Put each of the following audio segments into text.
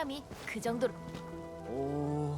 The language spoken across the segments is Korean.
사람이 그 정도로. 오...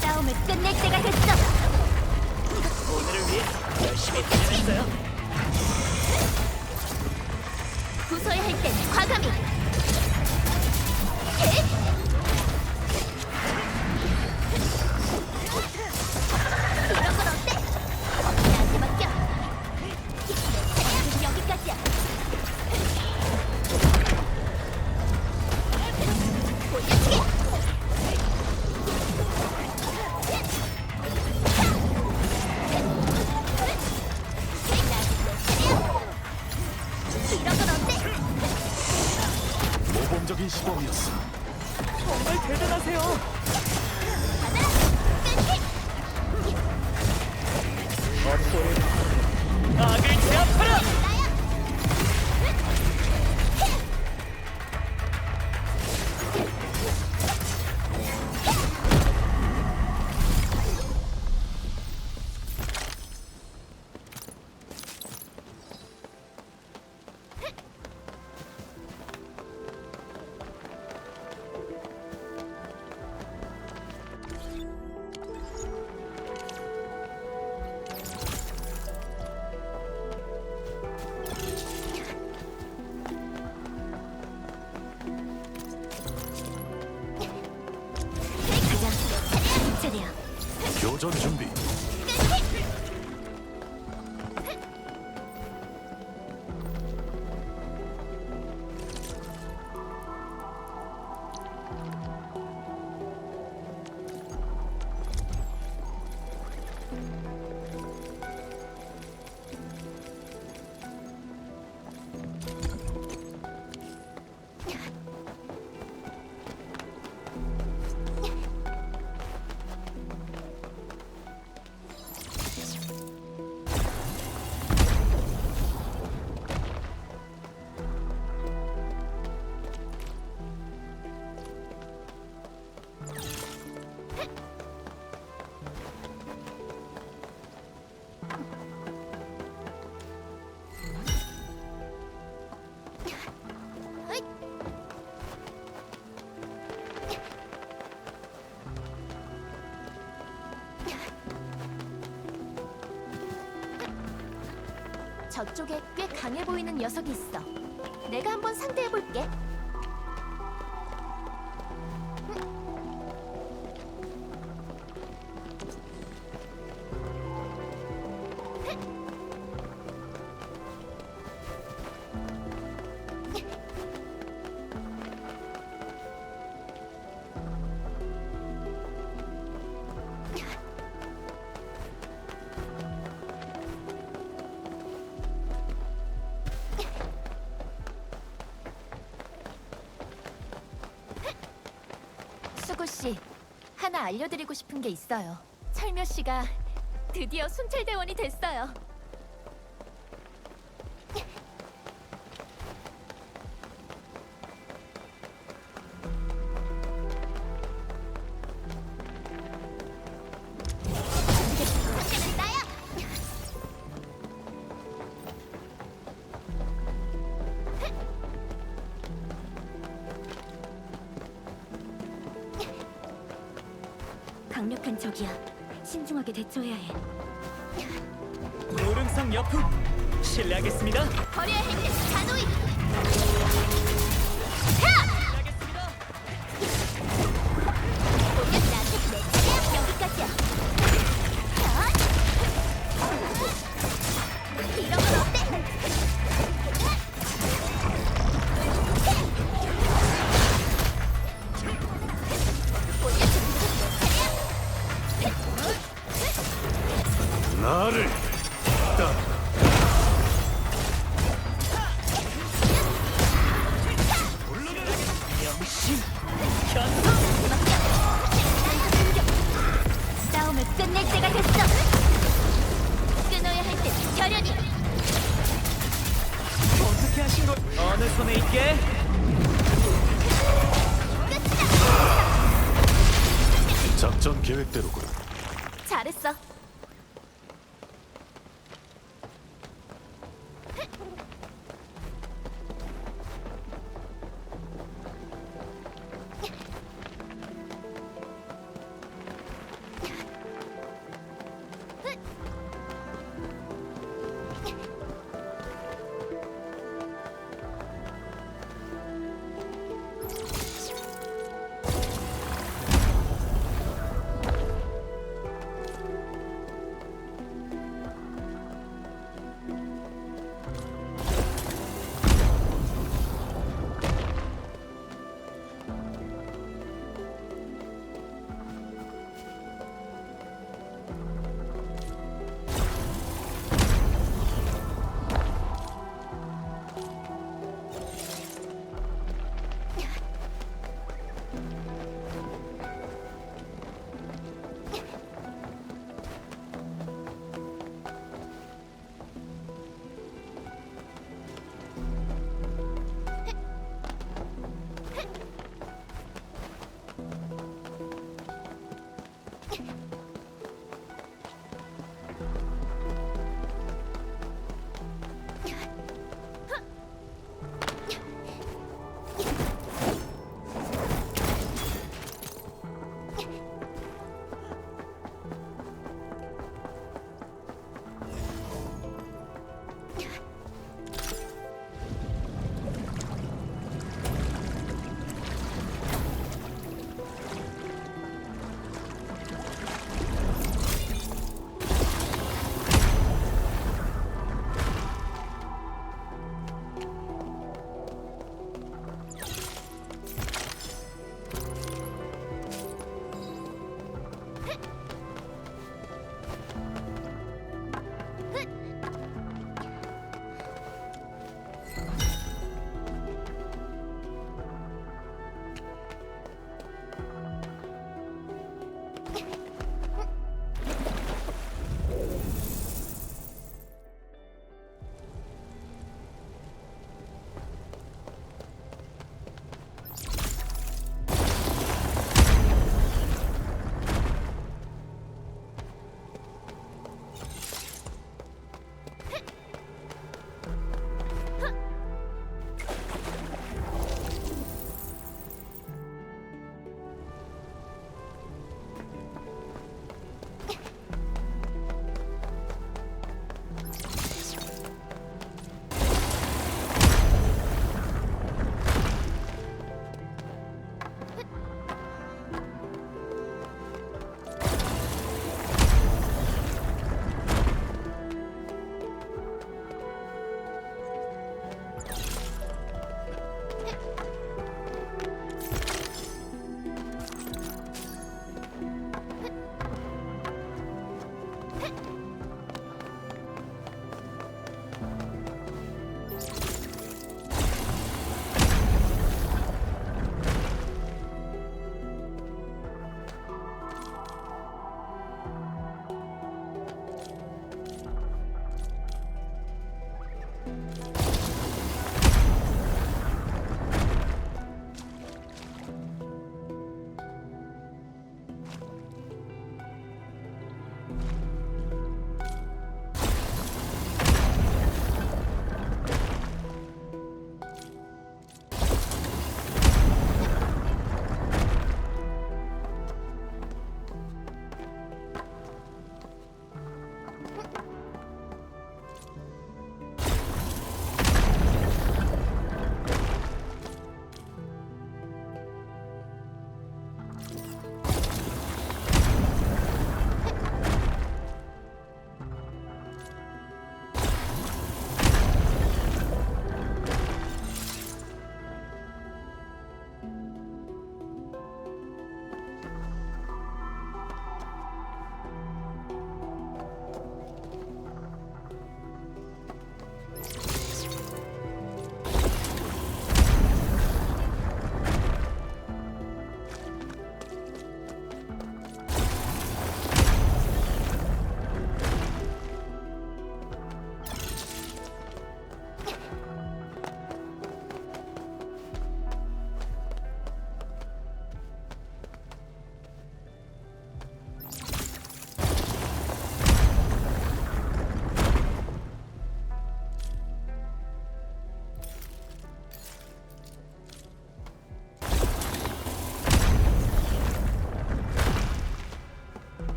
싸움을 끝낼 때가 됐어. 오늘을 위해 열심히 달려냈어요. 부숴야 할 땐 과감히. 이런 건 어때? 나한테 맡겨. 내 차례는 여기까지야. 보여주게. 이런 건 어때? 모범적인 시범이었어. 정말 대단하세요. 받아라. 끝이. 악을 제압하라. 나야. 가자. 내 차례야. 교전 준비. 저쪽에 꽤 강해 보이는 녀석이 있어. 내가 한번 상대해볼게. 씨, 하나 알려드리고 싶은 게 있어요. 철묘 씨가 드디어 순찰대원이 됐어요. 상대는 나야. 강력한 적이야. 신중하게 대처해야 해. 노릉성 여품 실례하겠습니다. 버려야 할 때 단호히. 실례하겠습니다. 오늘 나한테 내 차례야. 여기까지야. 이런 건 어때? 오늘 나를 따 명심 견성. 싸움을 끝낼 때가 됐어. 끊어야 할 때 결연히. 어떻게 하신 걸? 어느 손에 있게? 작전 계획대로군. 잘했어.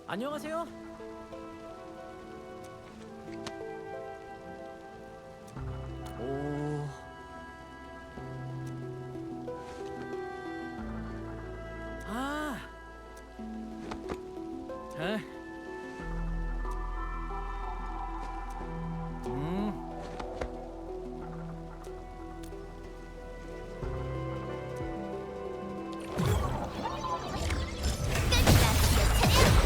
안녕하세요. 오. 아. 에? 끝나 내 차례야.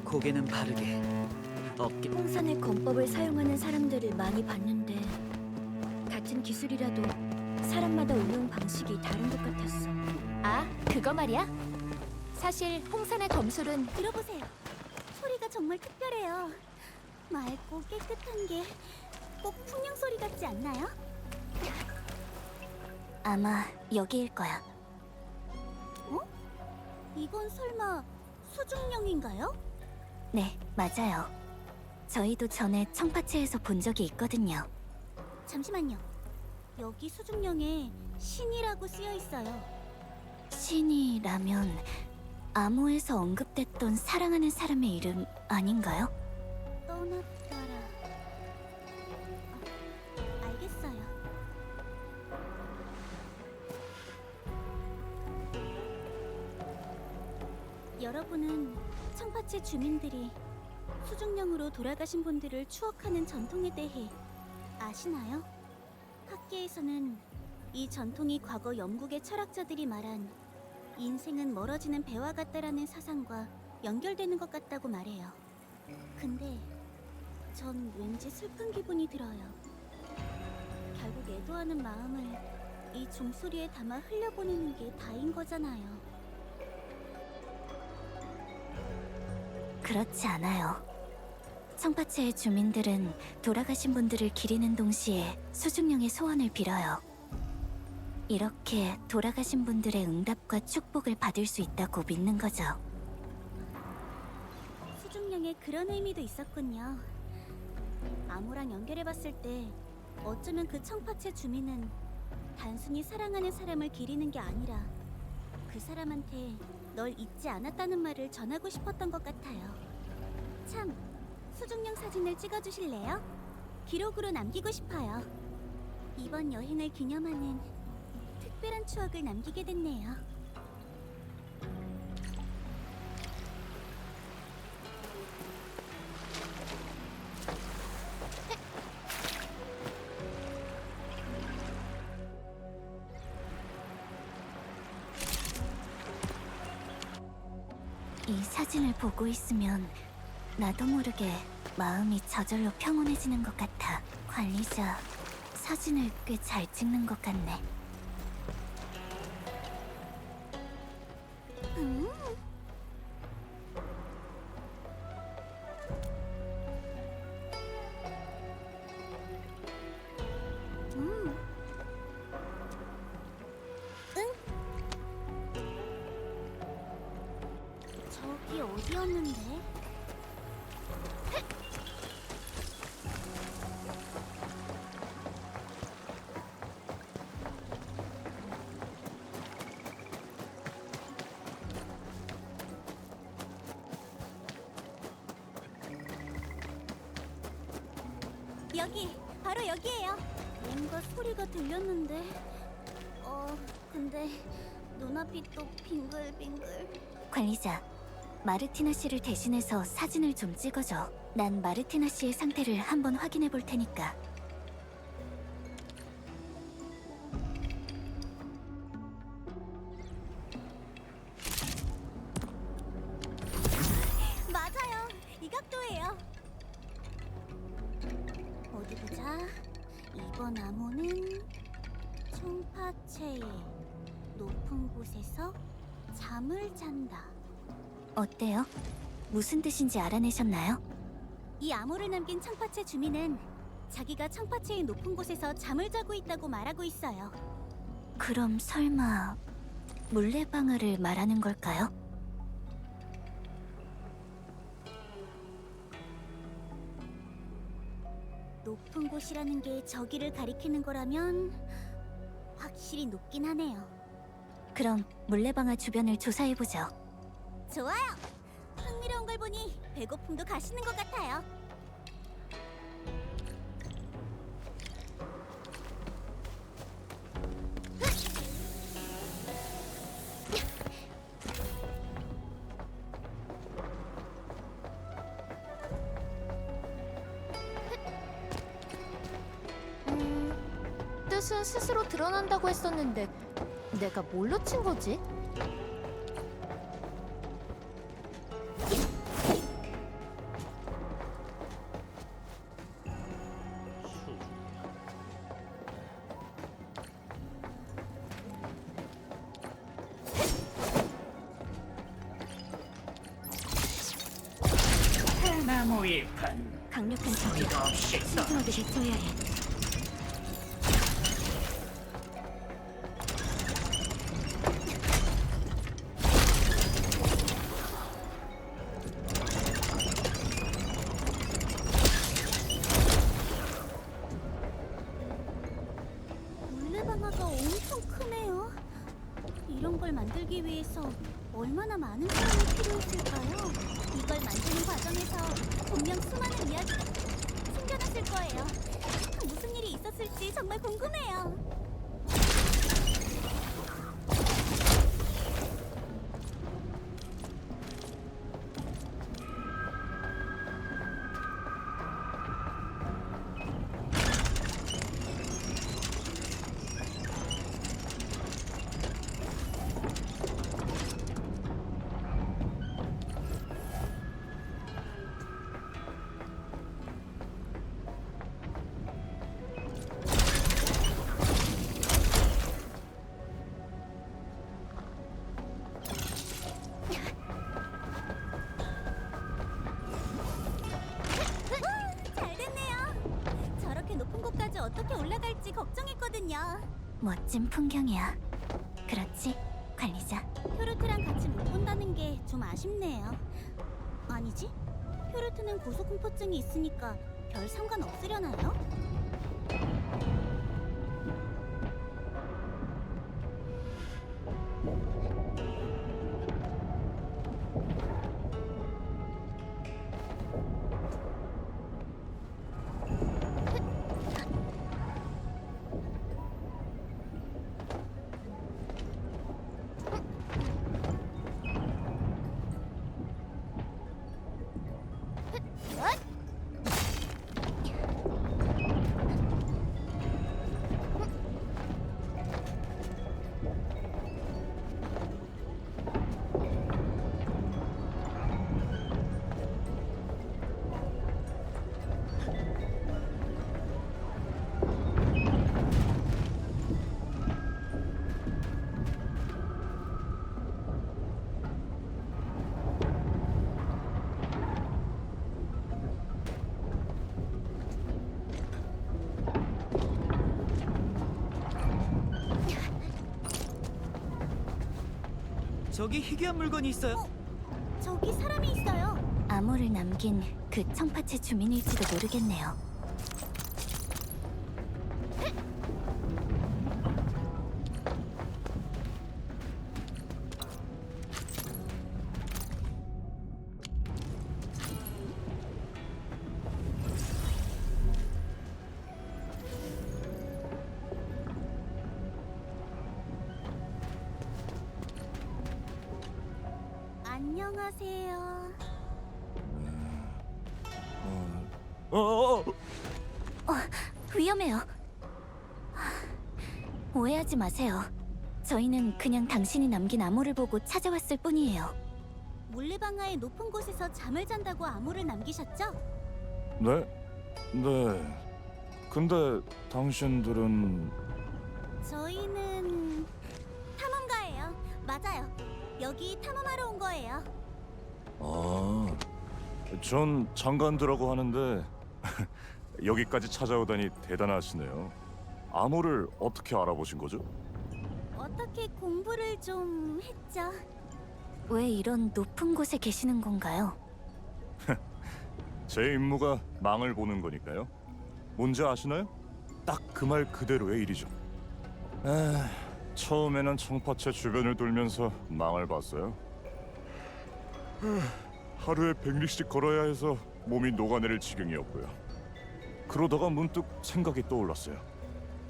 고개는 바르게, 어깨. 홍산의 권법을 사용하는 사람들을 많이 봤는데 같은 기술이라도 사람마다 운용 방식이 다른 것 같았어. 아, 그거 말이야? 사실 홍산의 검술은 들어보세요. 소리가 정말 특별해요. 맑고 깨끗한 게 꼭 풍령 소리 같지 않나요? 아마 여기일 거야. 어? 이건 설마 수중령인가요? 네, 맞아요. 저희도 전에 청파체에서 본 적이 있거든요. 잠시만요. 여기 수중령에 신이라고 쓰여 있어요. 신이라면 암호에서 언급됐던 사랑하는 사람의 이름 아닌가요? 떠났더라. 알겠어요. 여러분은 청파체 주민들이 수중령으로 돌아가신 분들을 추억하는 전통에 대해 아시나요? 학계에서는 이 전통이 과거 영국의 철학자들이 말한 인생은 멀어지는 배와 같다라는 사상과 연결되는 것 같다고 말해요. 근데 전 왠지 슬픈 기분이 들어요. 결국 애도하는 마음을 이 종소리에 담아 흘려보내는 게 다인 거잖아요. 그렇지 않아요. 청파체의 주민들은 돌아가신 분들을 기리는 동시에 수중령의 소원을 빌어요. 이렇게 돌아가신 분들의 응답과 축복을 받을 수 있다고 믿는 거죠. 수중령에 그런 의미도 있었군요. 암호랑 연결해봤을 때 어쩌면 그 청파체 주민은 단순히 사랑하는 사람을 기리는 게 아니라 그 사람한테 널 잊지 않았다는 말을 전하고 싶었던 것 같아요. 참, 수중령 사진을 찍어주실래요? 기록으로 남기고 싶어요. 이번 여행을 기념하는 특별한 추억을 남기게 됐네요. 이 사진을 보고 있으면 나도 모르게 마음이 저절로 평온해지는 것 같아. 관리자, 사진을 꽤 잘 찍는 것 같네. 음. 음. 응? 저기 어디였는데? 여기, 바로 여기예요. 뭔가 소리가 들렸는데. 근데 눈앞이 또 빙글빙글. 관리자, 마르티나 씨를 대신해서 사진을 좀 찍어줘. 난 마르티나 씨의 상태를 한번 확인해 볼 테니까. 맞아요. 이 각도예요. 어디 보자. 이번 암호는 총파체의 높은 곳에서 잠을 잔다. 어때요? 무슨 뜻인지 알아내셨나요? 이 암호를 남긴 청파체 주민은 자기가 청파체의 높은 곳에서 잠을 자고 있다고 말하고 있어요. 그럼 설마 물레방아를 말하는 걸까요? 높은 곳이라는 게 저기를 가리키는 거라면 확실히 높긴 하네요. 그럼 물레방아 주변을 조사해보죠. 좋아요. 흥미로운 걸 보니 배고픔도 가시는 것 같아요. 뜻은 스스로 드러난다고 했었는데 내가 뭘로 친 거지? 나무 잎은 강력한 적이야. 소리도 없이 신중하게 대처해야 해. 물레방아가 엄청 크네요. 이런 걸 만들기 위해서 얼마나 많은 사람이 필요했을까요? 이걸 만드는 과정에서 분명 수많은 이야기가 숨겨놨을 거예요. 무슨 일이 있었을지 정말 궁금해요. 걱정했거든요. 멋진 풍경이야. 그렇지, 관리자? 퓨르트랑 같이 못 본다는 게 좀 아쉽네요. 아니지? 퓨르트는 고소공포증이 있으니까 별 상관없으려나요? 저기 희귀한 물건이 있어요. 저기 사람이 있어요. 암호를 남긴 그 청파체 주민일지도 모르겠네요. 안녕하세요. 위험해요. 오해하지 마세요. 저희는 그냥 당신이 남긴 암호를 보고 찾아왔을 뿐이에요. 물레방아의 높은 곳에서 잠을 잔다고 암호를 남기셨죠? 네? 네. 근데 당신들은 저희는 탐험가예요. 맞아요. 여기 탐험하러 온 거예요. 아, 전 장관들하고 하는데 여기까지 찾아오다니 대단하시네요. 암호를 어떻게 알아보신 거죠? 어떻게 공부를 좀 했죠? 왜 이런 높은 곳에 계시는 건가요? 제 임무가 망을 보는 거니까요. 뭔지 아시나요? 딱 그 말 그대로의 일이죠. 처음에는 청파체 주변을 돌면서 망을 봤어요. 하루에 100리씩 걸어야 해서 몸이 녹아내릴 지경이었고요. 그러다가 문득 생각이 떠올랐어요.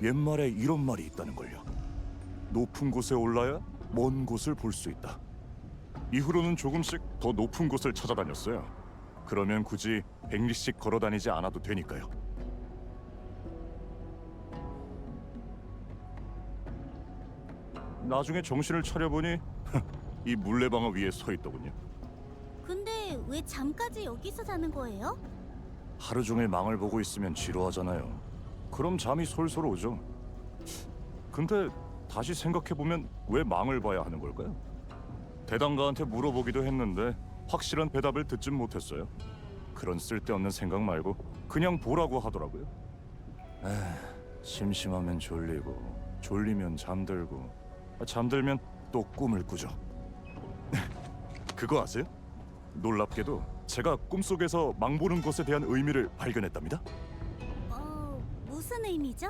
옛말에 이런 말이 있다는 걸요. 높은 곳에 올라야 먼 곳을 볼 수 있다. 이후로는 조금씩 더 높은 곳을 찾아다녔어요. 그러면 굳이 100리씩 걸어 다니지 않아도 되니까요. 나중에 정신을 차려보니 이 물레방아 위에 서 있더군요. 근데 왜 잠까지 여기서 자는 거예요? 하루 종일 망을 보고 있으면 지루하잖아요. 그럼 잠이 솔솔 오죠. 근데 다시 생각해보면 왜 망을 봐야 하는 걸까요? 대당가한테 물어보기도 했는데 확실한 대답을 듣진 못했어요. 그런 쓸데없는 생각 말고 그냥 보라고 하더라고요. 심심하면 졸리고 졸리면 잠들고 잠들면 또 꿈을 꾸죠. 그거 아세요? 놀랍게도 제가 꿈속에서 망 보는 것에 대한 의미를 발견했답니다. 무슨 의미죠?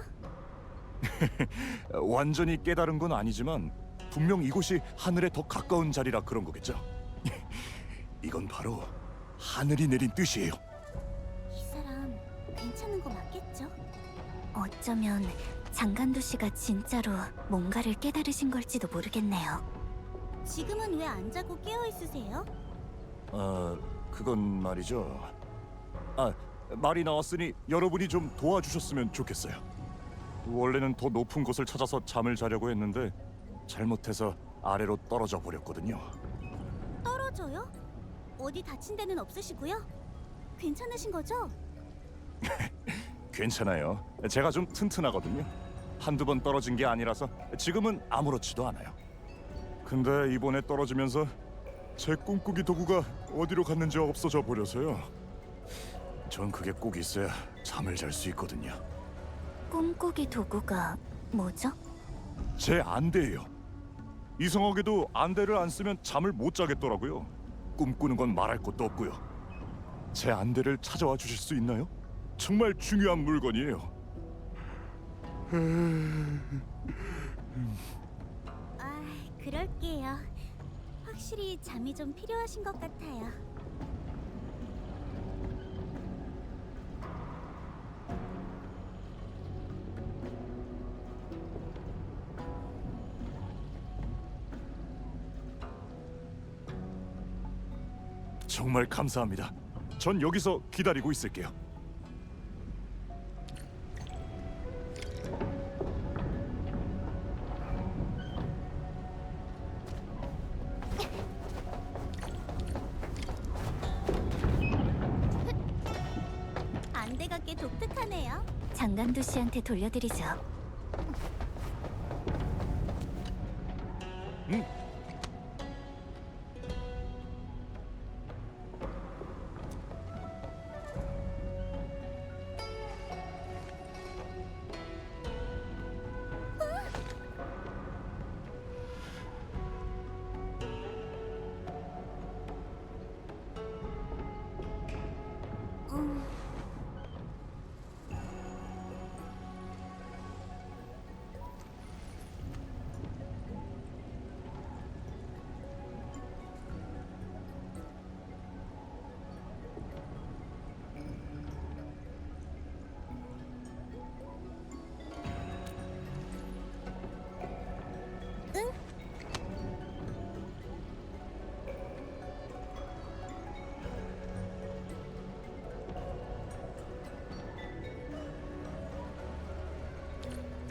완전히 깨달은 건 아니지만 분명 이곳이 하늘에 더 가까운 자리라 그런 거겠죠. 이건 바로 하늘이 내린 뜻이에요. 이 사람 괜찮은 거 맞겠죠? 어쩌면 장간도 씨가 진짜로 뭔가를 깨달으신 걸지도 모르겠네요. 지금은 왜 안 자고 깨어 있으세요? 그건 말이죠. 말이 나왔으니 여러분이 좀 도와주셨으면 좋겠어요. 원래는 더 높은 곳을 찾아서 잠을 자려고 했는데 잘못해서 아래로 떨어져 버렸거든요. 떨어져요? 어디 다친 데는 없으시고요? 괜찮으신 거죠? 괜찮아요. 제가 좀 튼튼하거든요. 한두 번 떨어진 게 아니라서 지금은 아무렇지도 않아요. 근데 이번에 떨어지면서 제 꿈꾸기 도구가 어디로 갔는지 없어져 버려서요. 전 그게 꼭 있어야 잠을 잘 수 있거든요. 꿈꾸기 도구가 뭐죠? 제 안대예요. 이상하게도 안대를 안 쓰면 잠을 못 자겠더라고요. 꿈꾸는 건 말할 것도 없고요. 제 안대를 찾아와 주실 수 있나요? 정말 중요한 물건이에요. 아, 그럴게요. 확실히 잠이 좀 필요하신 것 같아요. 정말 감사합니다. 전 여기서 기다리고 있을게요. 안대가 꽤 독특하네요. 장간도 씨한테 돌려드리죠.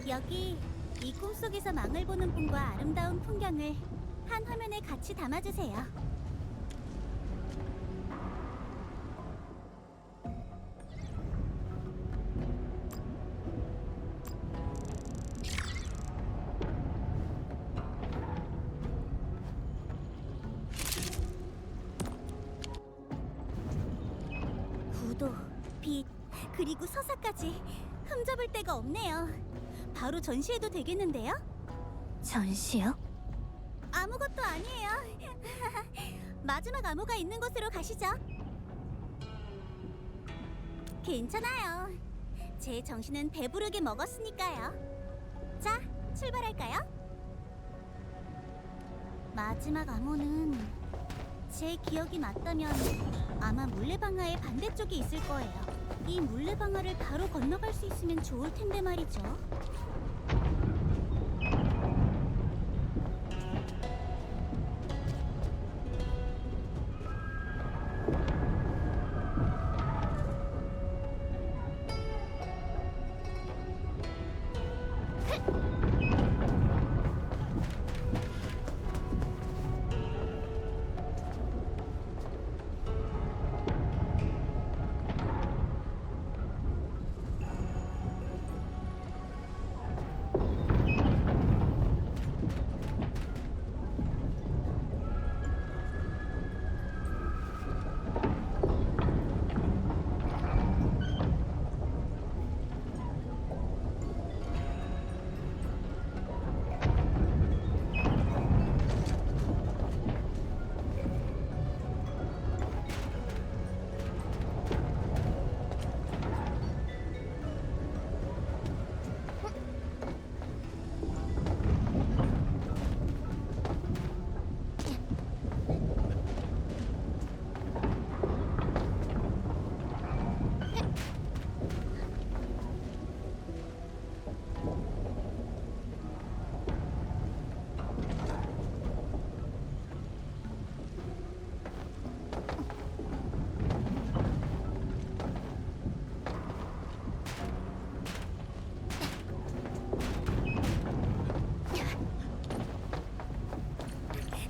여기 이 꿈속에서 망을 보는 분과 아름다운 풍경을 한 화면에 같이 담아주세요. 구도, 빛, 그리고 서사까지 흠잡을 데가 없네요. 바로 전시해도 되겠는데요? 전시요? 아무것도 아니에요. 마지막 암호가 있는 곳으로 가시죠. 괜찮아요. 제 정신은 배부르게 먹었으니까요. 자, 출발할까요? 마지막 암호는 제 기억이 맞다면 아마 물레방아의 반대쪽에 있을 거예요. 이 물레방아를 바로 건너갈 수 있으면 좋을 텐데 말이죠.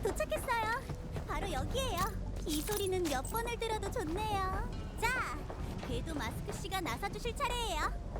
도착했어요. 바로 여기예요. 이 소리는 몇 번을 들어도 좋네요. 자, 궤도 마스크 씨가 나서주실 차례예요.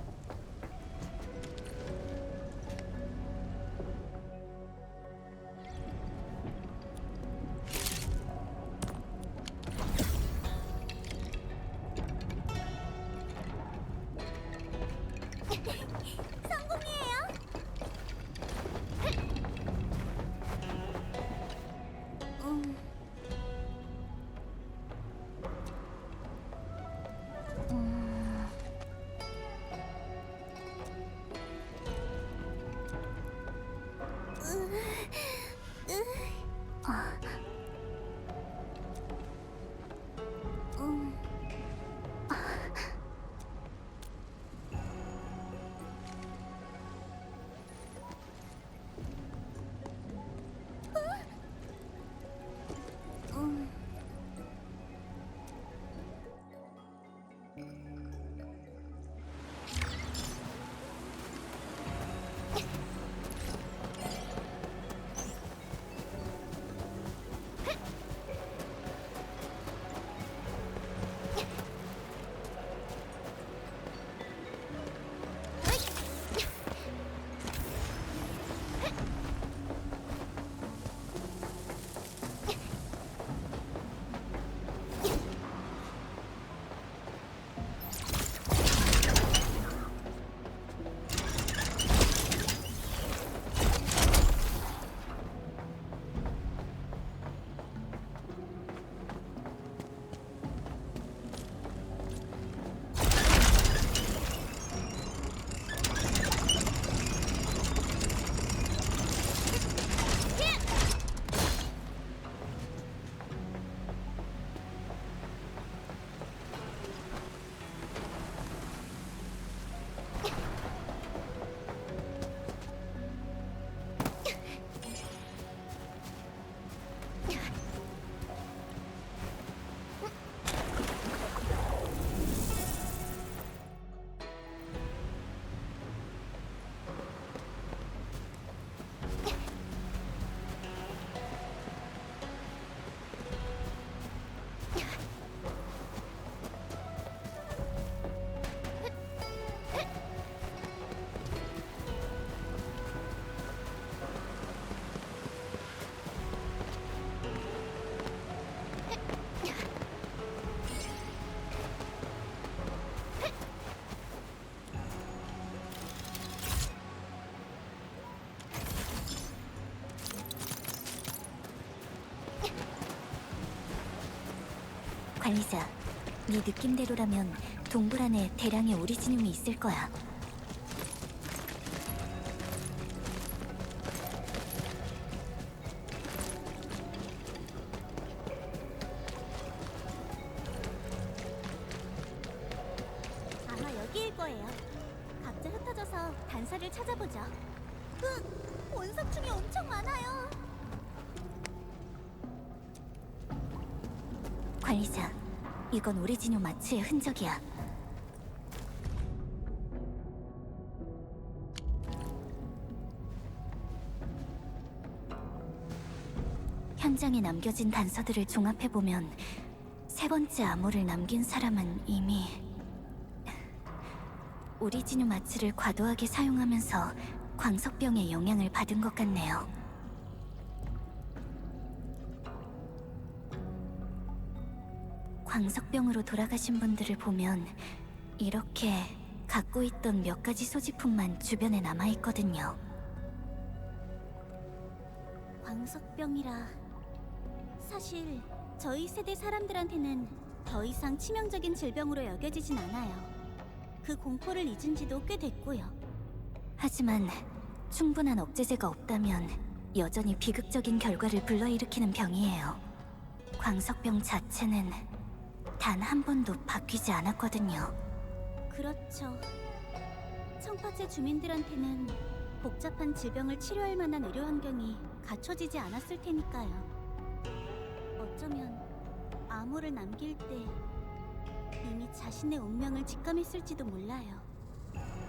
관리자, 네 느낌대로라면 동굴 안에 대량의 오리지늄이 있을 거야. 아마 여기일 거예요. 각자 흩어져서 단서를 찾아보죠. 원석충이 엄청 많아요. 관리자, 이건 오리지늄 마취의 흔적이야. 현장에 남겨진 단서들을 종합해보면 세 번째 암호를 남긴 사람은 이미 오리지늄 마취를 과도하게 사용하면서 광석병의 영향을 받은 것 같네요. 광석병으로 돌아가신 분들을 보면 이렇게 갖고 있던 몇 가지 소지품만 주변에 남아있거든요. 광석병이라 사실 저희 세대 사람들한테는 더 이상 치명적인 질병으로 여겨지진 않아요. 그 공포를 잊은 지도 꽤 됐고요. 하지만 충분한 억제제가 없다면 여전히 비극적인 결과를 불러일으키는 병이에요. 광석병 자체는 단 한 번도 바뀌지 않았거든요. 그렇죠. 청파체 주민들한테는 복잡한 질병을 치료할 만한 의료 환경이 갖춰지지 않았을 테니까요. 어쩌면 암호를 남길 때 이미 자신의 운명을 직감했을지도 몰라요.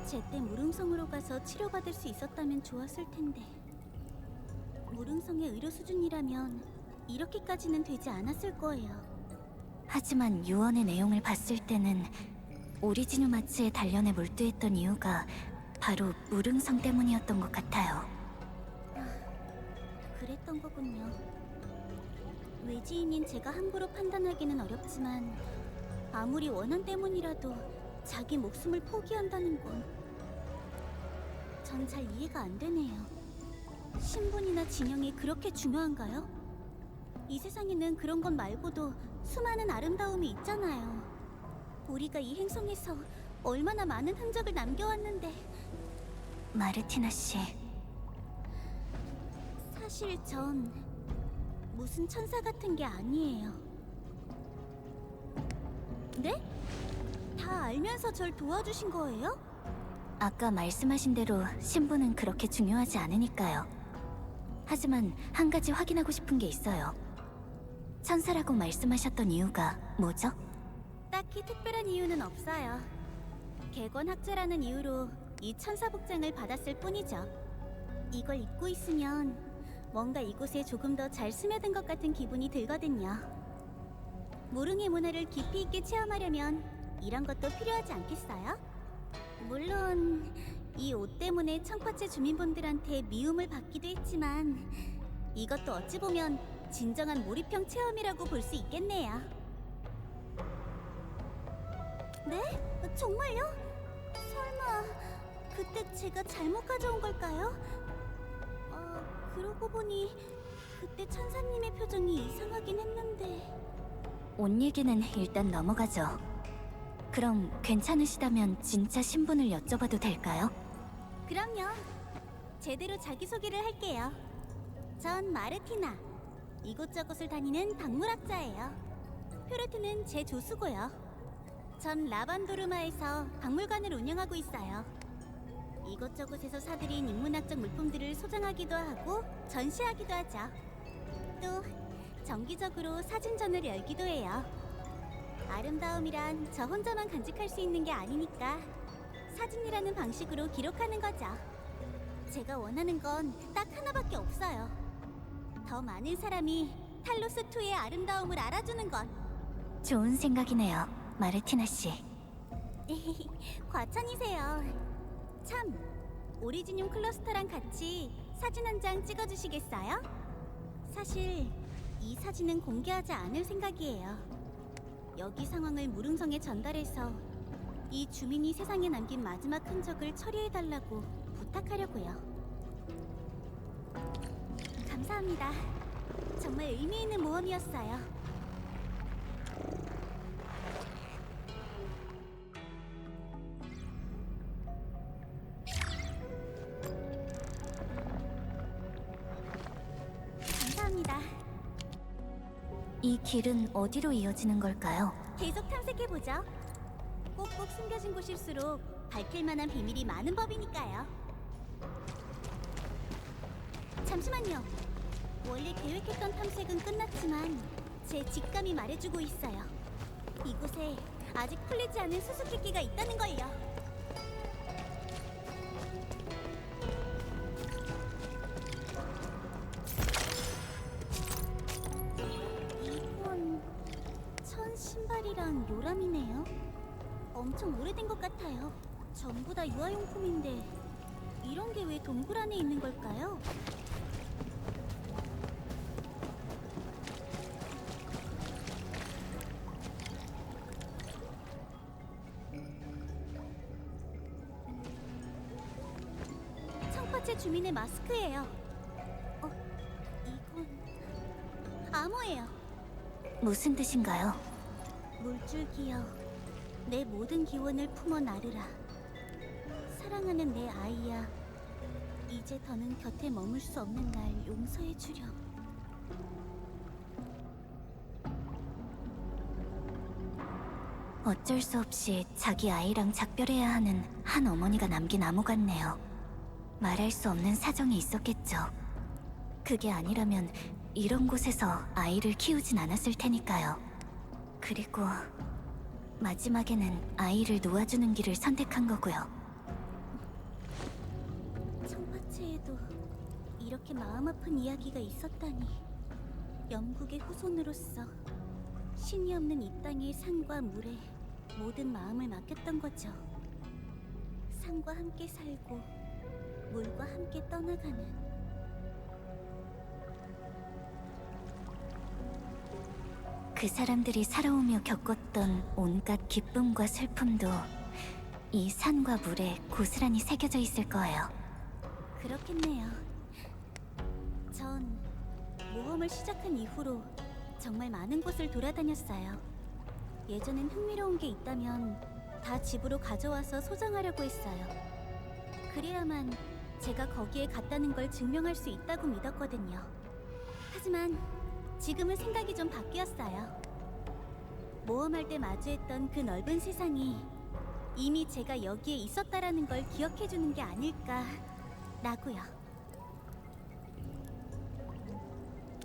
제때 무릉성으로 가서 치료받을 수 있었다면 좋았을 텐데. 무릉성의 의료 수준이라면 이렇게까지는 되지 않았을 거예요. 하지만 유언의 내용을 봤을 때는 오리지누 마츠의 단련에 몰두했던 이유가 바로 무릉성 때문이었던 것 같아요. 그랬던 거군요. 외지인인 제가 함부로 판단하기는 어렵지만 아무리 원한 때문이라도 자기 목숨을 포기한다는 건 전 잘 이해가 안 되네요. 신분이나 진영이 그렇게 중요한가요? 이 세상에는 그런 것 말고도 수많은 아름다움이 있잖아요. 우리가 이 행성에서 얼마나 많은 흔적을 남겨왔는데. 마르티나 씨, 사실 전 무슨 천사 같은 게 아니에요. 네? 다 알면서 절 도와주신 거예요? 아까 말씀하신 대로 신분은 그렇게 중요하지 않으니까요. 하지만 한 가지 확인하고 싶은 게 있어요. 천사라고 말씀하셨던 이유가 뭐죠? 딱히 특별한 이유는 없어요. 객원 학자라는 이유로 이 천사 복장을 받았을 뿐이죠. 이걸 입고 있으면 뭔가 이곳에 조금 더 잘 스며든 것 같은 기분이 들거든요. 무릉의 문화를 깊이 있게 체험하려면 이런 것도 필요하지 않겠어요? 물론 이 옷 때문에 청파체 주민분들한테 미움을 받기도 했지만 이것도 어찌 보면 진정한 몰입형 체험이라고 볼 수 있겠네요. 네? 정말요? 설마 그때 제가 잘못 가져온 걸까요? 그러고 보니 그때 천사님의 표정이 이상하긴 했는데. 옷 얘기는 일단 넘어가죠. 그럼 괜찮으시다면 진짜 신분을 여쭤봐도 될까요? 그럼요. 제대로 자기소개를 할게요. 전 마르티나. 이곳저곳을 다니는 박물학자예요. 퓨르트는 제 조수고요. 전 라반도르마에서 박물관을 운영하고 있어요. 이곳저곳에서 사들인 인문학적 물품들을 소장하기도 하고 전시하기도 하죠. 또 정기적으로 사진전을 열기도 해요. 아름다움이란 저 혼자만 간직할 수 있는 게 아니니까 사진이라는 방식으로 기록하는 거죠. 제가 원하는 건 딱 하나밖에 없어요. 더 많은 사람이 탈로스2의 아름다움을 알아주는 것. 좋은 생각이네요, 마르티나 씨. 과찬이세요. 참, 오리지늄 클러스터랑 같이 사진 한 장 찍어주시겠어요? 사실 이 사진은 공개하지 않을 생각이에요. 여기 상황을 무릉성에 전달해서 이 주민이 세상에 남긴 마지막 흔적을 처리해달라고 부탁하려고요. 감사합니다. 정말 의미 있는 모험이었어요. 이 길은 어디로 이어지는 걸까요? 계속 탐색해보죠. 꼭꼭 숨겨진 곳일수록 밝힐 만한 비밀이 많은 법이니까요. 잠시만요. 원래 계획했던 탐색은 끝났지만 제 직감이 말해주고 있어요. 이곳에 아직 풀리지 않은 수수께끼가 있다는 걸요. 이건 천 신발이랑 요람이네요. 엄청 오래된 것 같아요. 전부 다 유아용품인데 이런 게 왜 동굴 안에 있는 걸까요? 청파체 주민의 마스크예요. 이건 암호예요. 무슨 뜻인가요? 물줄기여, 내 모든 기원을 품어 나르라. 사랑하는 내 아이야, 이제 더는 곁에 머물 수 없는 날 용서해 주렴. 어쩔 수 없이 자기 아이랑 작별해야 하는 한 어머니가 남긴 암호 같네요. 말할 수 없는 사정이 있었겠죠. 그게 아니라면 이런 곳에서 아이를 키우진 않았을 테니까요. 그리고 마지막에는 아이를 놓아주는 길을 선택한 거고요. 청파체에도 이렇게 마음 아픈 이야기가 있었다니. 영국의 후손으로서 신이 없는 이 땅의 산과 물에 모든 마음을 맡겼던 거죠. 산과 함께 살고 물과 함께 떠나가는. 그 사람들이 살아오며 겪었던 온갖 기쁨과 슬픔도 이 산과 물에 고스란히 새겨져 있을 거예요. 그렇겠네요. 전 모험을 시작한 이후로 정말 많은 곳을 돌아다녔어요. 예전엔 흥미로운 게 있다면 다 집으로 가져와서 소장하려고 했어요. 그래야만 제가 거기에 갔다는 걸 증명할 수 있다고 믿었거든요. 하지만 지금은 생각이 좀 바뀌었어요. 모험할 때 마주했던 그 넓은 세상이 이미 제가 여기에 있었다라는 걸 기억해주는 게 아닐까라고요.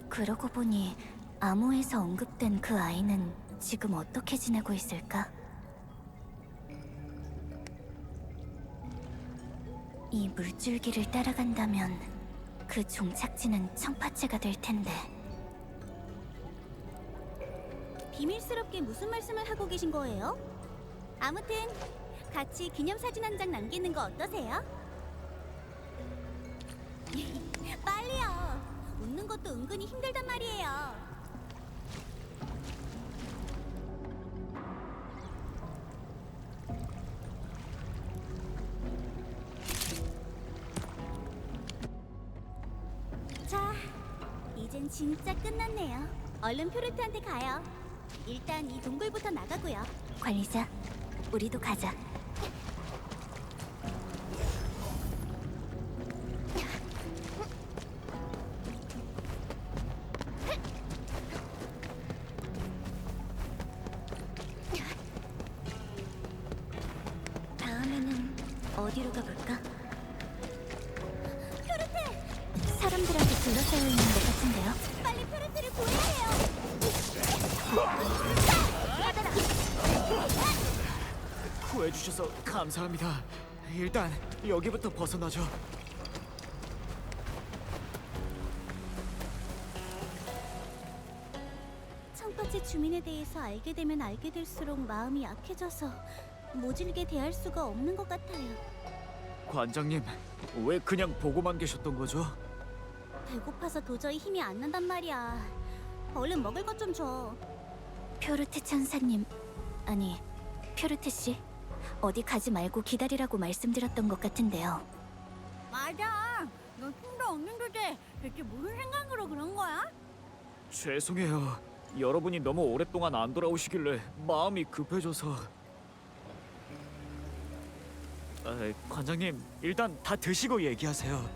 그러고 보니 암호에서 언급된 그 아이는 지금 어떻게 지내고 있을까? 이 물줄기를 따라간다면 그 종착지는 청파체가 될 텐데. 비밀스럽게 무슨 말씀을 하고 계신 거예요? 아무튼 같이 기념사진 한 장 남기는 거 어떠세요? 빨리요. 웃는 것도 은근히 힘들단 말이에요. 자, 이젠 진짜 끝났네요. 얼른 퓨르트한테 가요. 일단 이 동굴부터 나가고요. 관리자, 우리도 가자. 다음에는 어디로 가볼까? 퓨르트! 사람들한테 둘러싸여 있는 것 같은데요? 빨리 퓨르트를 구해야 해요. 구해주셔서 감사합니다. 일단 여기부터 벗어나죠. 청파체 주민에 대해서 알게 되면 알게 될수록 마음이 약해져서 모질게 대할 수가 없는 것 같아요. 관장님, 왜 그냥 보고만 계셨던 거죠? 배고파서 도저히 힘이 안 난단 말이야. 얼른 먹을 것 좀 줘. 퓨르트 천사님, 아니, 퓨르트 씨, 어디 가지 말고 기다리라고 말씀드렸던 것 같은데요. 맞아. 너 힘도 없는데 대체 무슨 생각으로 그런 거야? 죄송해요. 여러분이 너무 오랫동안 안 돌아오시길래 마음이 급해져서. 관장님, 일단 다 드시고 얘기하세요.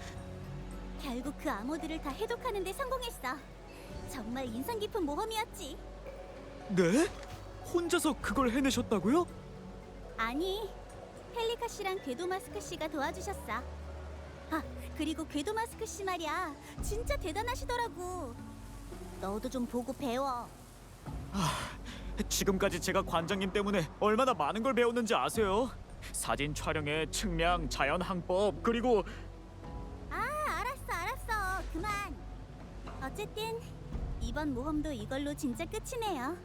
결국 그 암호들을 다 해독하는 데 성공했어. 정말 인상 깊은 모험이었지. 네? 혼자서 그걸 해내셨다고요? 아니, 펠리카 씨랑 궤도마스크 씨가 도와주셨어. 아, 그리고 궤도마스크 씨 말이야. 진짜 대단하시더라고. 너도 좀 보고 배워. 지금까지 제가 관장님 때문에 얼마나 많은 걸 배웠는지 아세요? 사진 촬영에 측량, 자연 항법, 그리고 아, 알았어. 그만. 어쨌든 이번 모험도 이걸로 진짜 끝이네요.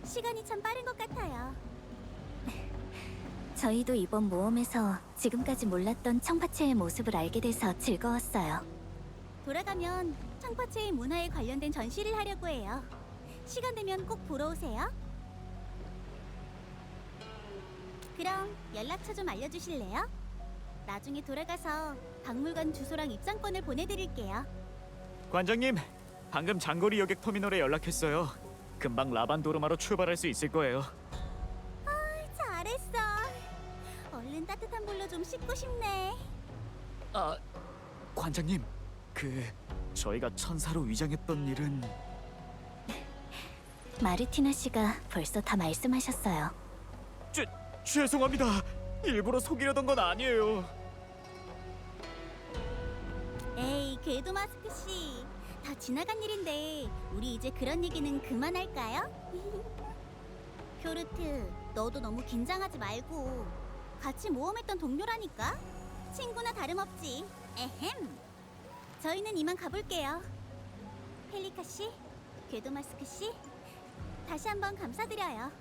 시간이 참 빠른 것 같아요. 저희도 이번 모험에서 지금까지 몰랐던 청파체의 모습을 알게 돼서 즐거웠어요. 돌아가면 청파체의 문화에 관련된 전시를 하려고 해요. 시간 되면 꼭 보러 오세요. 그럼 연락처 좀 알려주실래요? 나중에 돌아가서 박물관 주소랑 입장권을 보내드릴게요. 관장님, 방금 장거리 여객 터미널에 연락했어요. 금방 라반도르마로 출발할 수 있을 거예요. 잘했어. 얼른 따뜻한 물로 좀 씻고 싶네. 아, 관장님, 저희가 천사로 위장했던 일은 마르티나 씨가 벌써 다 말씀하셨어요. 죄송합니다. 일부러 속이려던 건 아니에요. 에이, 궤도 마스크 씨. 다 지나간 일인데 우리 이제 그런 얘기는 그만할까요? 퓨르트, 너도 너무 긴장하지 말고 같이 모험했던 동료라니까. 친구나 다름없지. 에헴. 저희는 이만 가볼게요. 펠리카 씨, 궤도 마스크 씨, 다시 한번 감사드려요.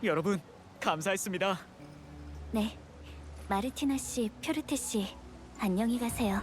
여러분, 감사했습니다. 네, 마르티나 씨, 퓨르트 씨, 안녕히 가세요.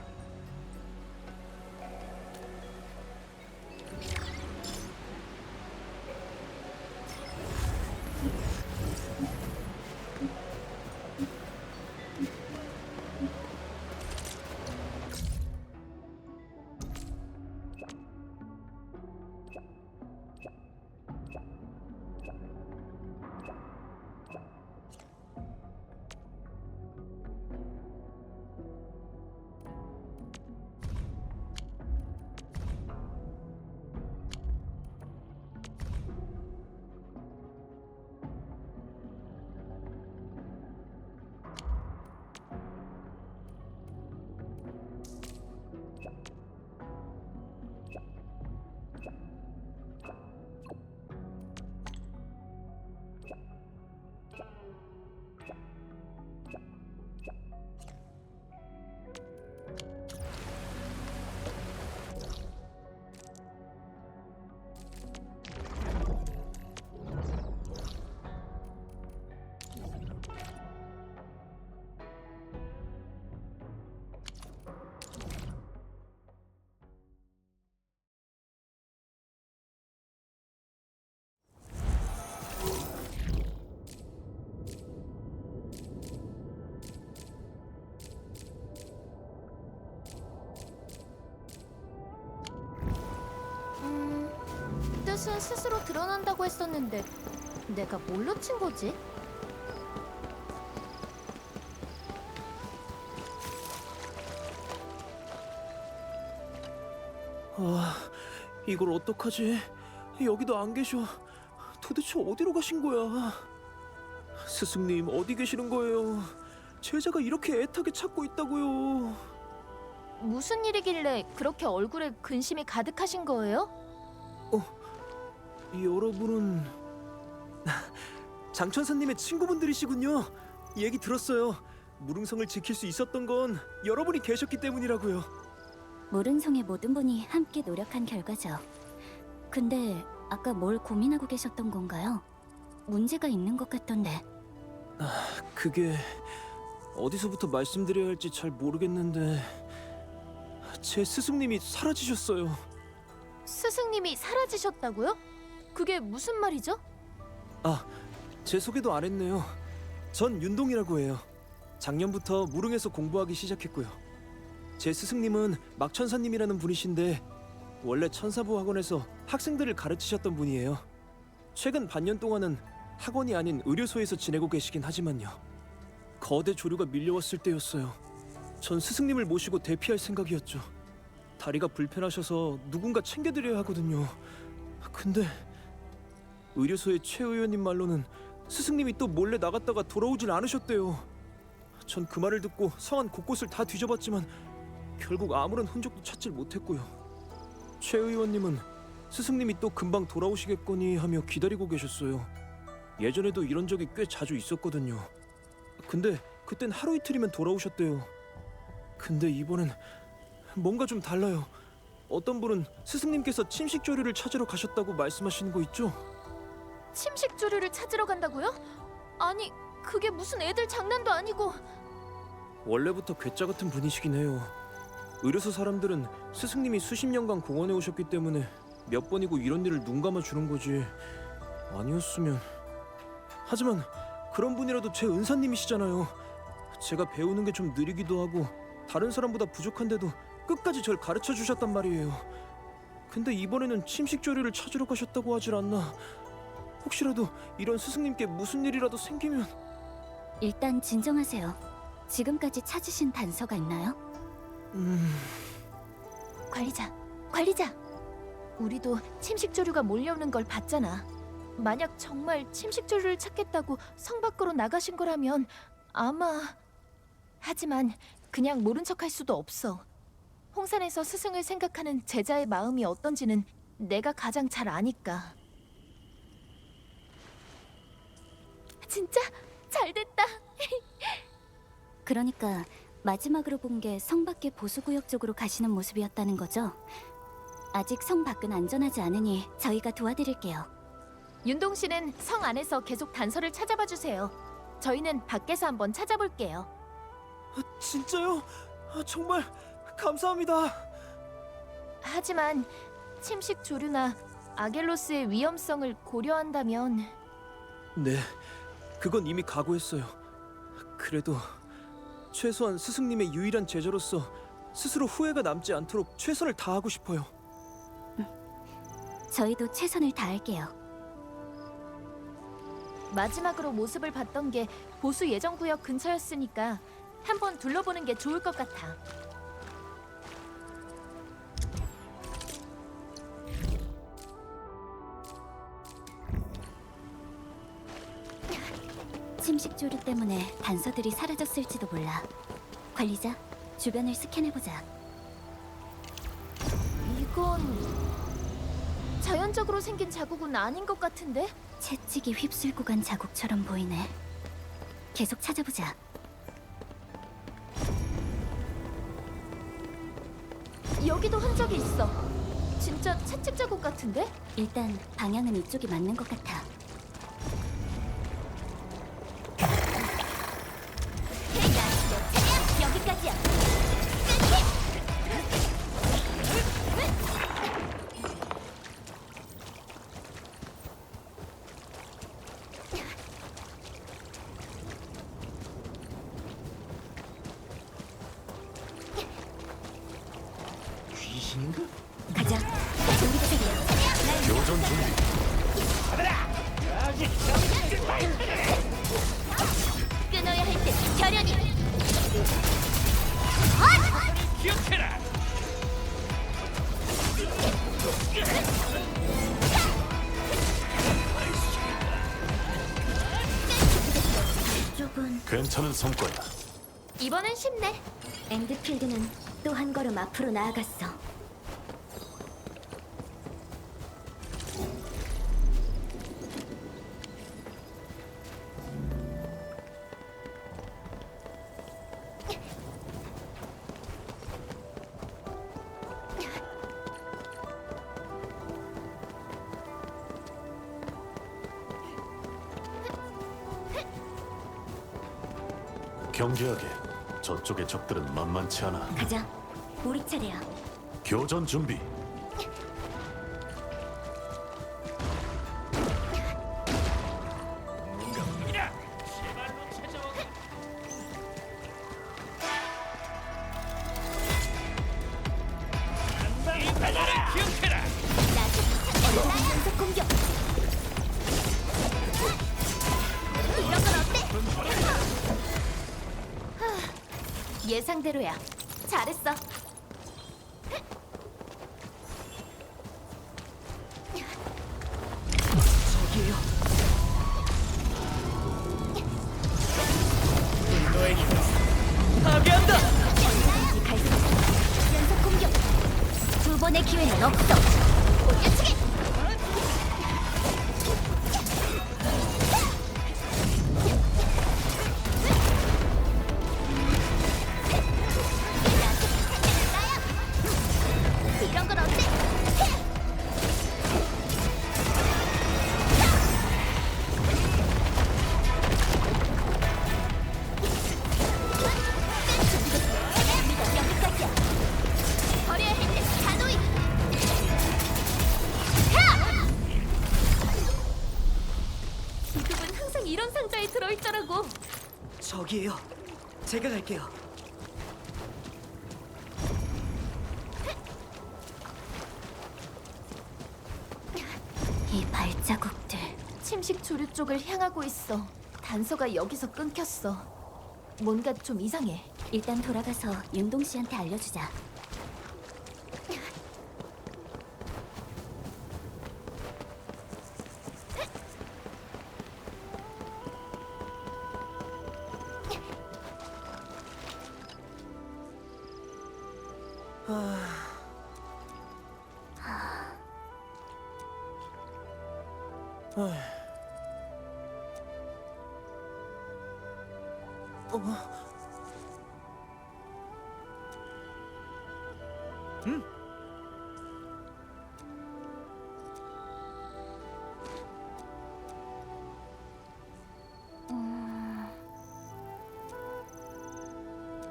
뜻은 스스로 드러난다고 했었는데 내가 뭘로 친 거지? 이걸 어떡하지? 여기도 안 계셔. 도대체 어디로 가신 거야? 스승님, 어디 계시는 거예요? 제자가 이렇게 애타게 찾고 있다고요. 무슨 일이길래 그렇게 얼굴에 근심이 가득하신 거예요? 여러분은 장천사님의 친구분들이시군요. 얘기 들었어요. 무릉성을 지킬 수 있었던 건 여러분이 계셨기 때문이라고요. 무릉성의 모든 분이 함께 노력한 결과죠. 근데 아까 뭘 고민하고 계셨던 건가요? 문제가 있는 것 같던데. 그게 어디서부터 말씀드려야 할지 잘 모르겠는데 제 스승님이 사라지셨어요. 스승님이 사라지셨다고요? 그게 무슨 말이죠? 제 소개도 안 했네요. 전 윤동이라고 해요. 작년부터 무릉에서 공부하기 시작했고요. 제 스승님은 막천사님이라는 분이신데 원래 천사부 학원에서 학생들을 가르치셨던 분이에요. 최근 반년 동안은 학원이 아닌 의료소에서 지내고 계시긴 하지만요. 거대 조류가 밀려왔을 때였어요. 전 스승님을 모시고 대피할 생각이었죠. 다리가 불편하셔서 누군가 챙겨드려야 하거든요. 근데 의료소의 최 의원님 말로는 스승님이 또 몰래 나갔다가 돌아오질 않으셨대요. 전 그 말을 듣고 성안 곳곳을 다 뒤져봤지만 결국 아무런 흔적도 찾질 못했고요. 최 의원님은 스승님이 또 금방 돌아오시겠거니 하며 기다리고 계셨어요. 예전에도 이런 적이 꽤 자주 있었거든요. 근데 그땐 하루 이틀이면 돌아오셨대요. 근데 이번엔 뭔가 좀 달라요. 어떤 분은 스승님께서 침식 조류를 찾으러 가셨다고 말씀하시는 거 있죠? 침식 조류를 찾으러 간다고요? 아니, 그게 무슨 애들 장난도 아니고. 원래부터 괴짜 같은 분이시긴 해요. 의료소 사람들은 스승님이 수십 년간 공원에 오셨기 때문에 몇 번이고 이런 일을 눈 감아 주는 거지. 아니었으면. 하지만 그런 분이라도 제 은사님이시잖아요. 제가 배우는 게 좀 느리기도 하고 다른 사람보다 부족한데도 끝까지 절 가르쳐 주셨단 말이에요. 근데 이번에는 침식 조류를 찾으러 가셨다고 하질 않나. 혹시라도 이런 스승님께 무슨 일이라도 생기면. 일단 진정하세요. 지금까지 찾으신 단서가 있나요? 관리자. 우리도 침식 조류가 몰려오는 걸 봤잖아. 만약 정말 침식 조류를 찾겠다고 성 밖으로 나가신 거라면 아마. 하지만 그냥 모른 척할 수도 없어. 홍산에서 스승을 생각하는 제자의 마음이 어떤지는 내가 가장 잘 아니까. 진짜 잘됐다. 그러니까 마지막으로 본 게 성 밖의 보수구역 쪽으로 가시는 모습이었다는 거죠? 아직 성 밖은 안전하지 않으니 저희가 도와드릴게요. 윤동 씨는 성 안에서 계속 단서를 찾아봐 주세요. 저희는 밖에서 한번 찾아볼게요. 진짜요? 정말 감사합니다. 하지만 침식 조류나 아겔로스의 위험성을 고려한다면 네, 그건 이미 각오했어요. 그래도 최소한 스승님의 유일한 제자로서 스스로 후회가 남지 않도록 최선을 다하고 싶어요. 저희도 최선을 다할게요. 마지막으로 모습을 봤던 게 보수 예정 구역 근처였으니까 한번 둘러보는 게 좋을 것 같아. 침식 조류 때문에 단서들이 사라졌을지도 몰라. 관리자, 주변을 스캔해보자. 이건 자연적으로 생긴 자국은 아닌 것 같은데? 채찍이 휩쓸고 간 자국처럼 보이네. 계속 찾아보자. 여기도 흔적이 있어. 진짜 채찍 자국 같은데? 일단 방향은 이쪽이 맞는 것 같아. 여기까지야. 귀신인가? 가자. 우리 차례야. 교전 준비. 끊어야 할 때 결연히. 기억해라. 이쪽은 괜찮은 성과야. 이번엔 쉽네. 엔드필드는 또 한 걸음 앞으로 나아갔어. 경계하게. 저쪽의 적들은 만만치 않아. 가자. 우리 차례야. 교전 준비. 제발로 찾아와. 이빨을 기억해라. 연속 공격. 이런 건 어때? 예상대로야. 잘했어. 들어있더라고. 저기에요. 제가 갈게요. 이 발자국들. 침식 조류 쪽을 향하고 있어. 단서가 여기서 끊겼어. 뭔가 좀 이상해. 일단 돌아가서 윤동 씨한테 알려주자.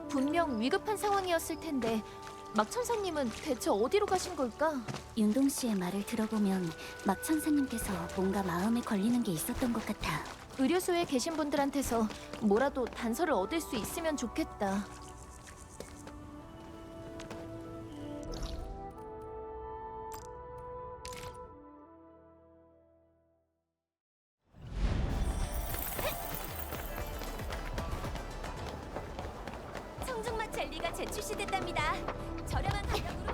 분명 위급한 상황이었을 텐데 막 천사님은 대체 어디로 가신 걸까? 윤동 씨의 말을 들어보면 막 천사님께서 뭔가 마음에 걸리는 게 있었던 것 같아. 의료소에 계신 분들한테서 뭐라도 단서를 얻을 수 있으면 좋겠다. 청중맛 젤리가 재출시됐답니다. 저렴한 가격으로.